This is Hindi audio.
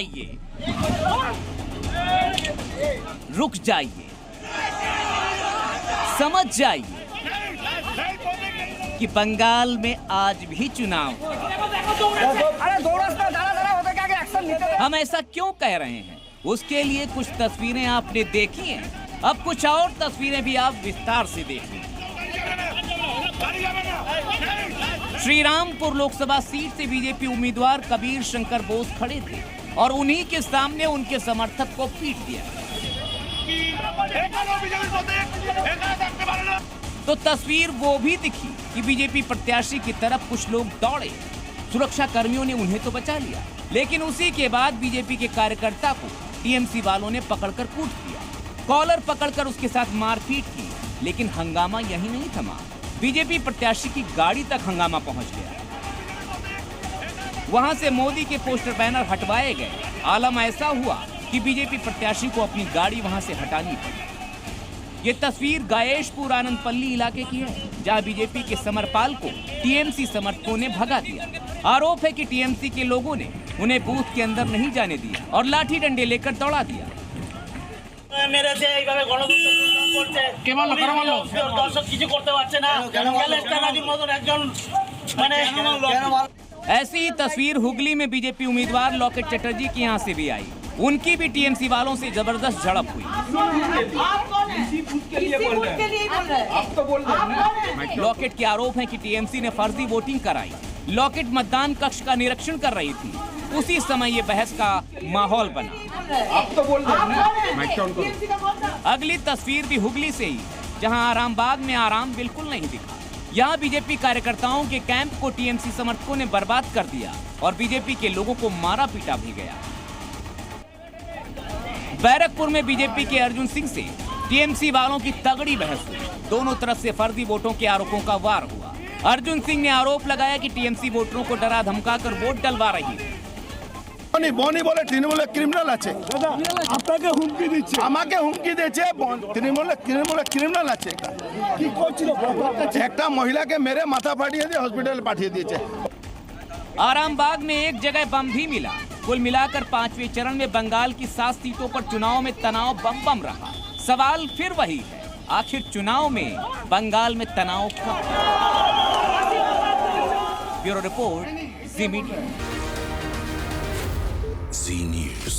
जाइए, रुक जाइए, समझ जाइए कि बंगाल में आज भी चुनाव हम ऐसा क्यों कह रहे हैं, उसके लिए कुछ तस्वीरें आपने देखी हैं, अब कुछ और तस्वीरें भी आप विस्तार से देखिए। श्रीरामपुर लोकसभा सीट से बीजेपी उम्मीदवार कबीर शंकर बोस खड़े थे और उन्हीं के सामने उनके समर्थक को पीट दिया। तो तस्वीर वो भी दिखी कि बीजेपी प्रत्याशी की तरफ कुछ लोग दौड़े, सुरक्षा कर्मियों ने उन्हें तो बचा लिया, लेकिन उसी के बाद बीजेपी के कार्यकर्ता को टीएमसी वालों ने पकड़कर कूट दिया, कॉलर पकड़कर उसके साथ मारपीट की। लेकिन हंगामा यही नहीं थमा, बीजेपी प्रत्याशी की गाड़ी तक हंगामा पहुंच गया। वहां से मोदी के पोस्टर बैनर हटवाए गए। आलम ऐसा हुआ कि बीजेपी प्रत्याशी को अपनी गाड़ी वहां से हटानी पड़ी। ये तस्वीर गायेशपुर आनंदपल्ली इलाके की है, जहां बीजेपी के समरपाल को टीएमसी समर्थकों ने भगा दिया। आरोप है कि टीएमसी के लोगों ने उन्हें बूथ के अंदर नहीं जाने दिया और लाठी डंडे लेकर दौड़ा दिया। ऐसी ही तस्वीर हुगली में बीजेपी उम्मीदवार लॉकेट चटर्जी की यहाँ से भी आई। उनकी भी टीएमसी वालों से जबरदस्त झड़प हुई। लॉकेट के आरोप हैं कि टीएमसी ने फर्जी वोटिंग कराई। लॉकेट मतदान कक्ष का निरीक्षण कर रही थी, उसी समय ये बहस का माहौल बना। अगली तस्वीर भी हुगली से ही, जहां आरामबाग में आराम बिल्कुल नहीं दिखा। यहाँ बीजेपी कार्यकर्ताओं के कैंप को टीएमसी समर्थकों ने बर्बाद कर दिया और बीजेपी के लोगों को मारा पीटा भी गया। बैरकपुर में बीजेपी के अर्जुन सिंह से टीएमसी वालों की तगड़ी बहस हुई। दोनों तरफ से फर्जी वोटों के आरोपों का वार हुआ। अर्जुन सिंह ने आरोप लगाया कि टीएमसी वोटरों को डरा धमकाकर वोट डलवा रही है। বনি বলে তৃণমূলে ক্রিমিনাল আছে, আপনাকে হুমকি দিচ্ছে, আমাকে হুমকি দিয়েছে, তৃণমূলে ক্রিমিনাল আছে। কি করছিল? একটা মহিলাকে মেরে মাথা ফাটিয়ে দিয়ে হসপিটালে পাঠিয়ে দিয়েছে। आरामबाग में एक जगह बम भी मिला। कुल मिलाकर 5वें चरण में बंगाल की 7 सीटों पर चुनाव में तनाव बम रहा। सवाल फिर वही है, आखिर चुनाव में बंगाल में तनाव कब? ब्यूरो रिपोर्ट, जी मीडिया। Z News।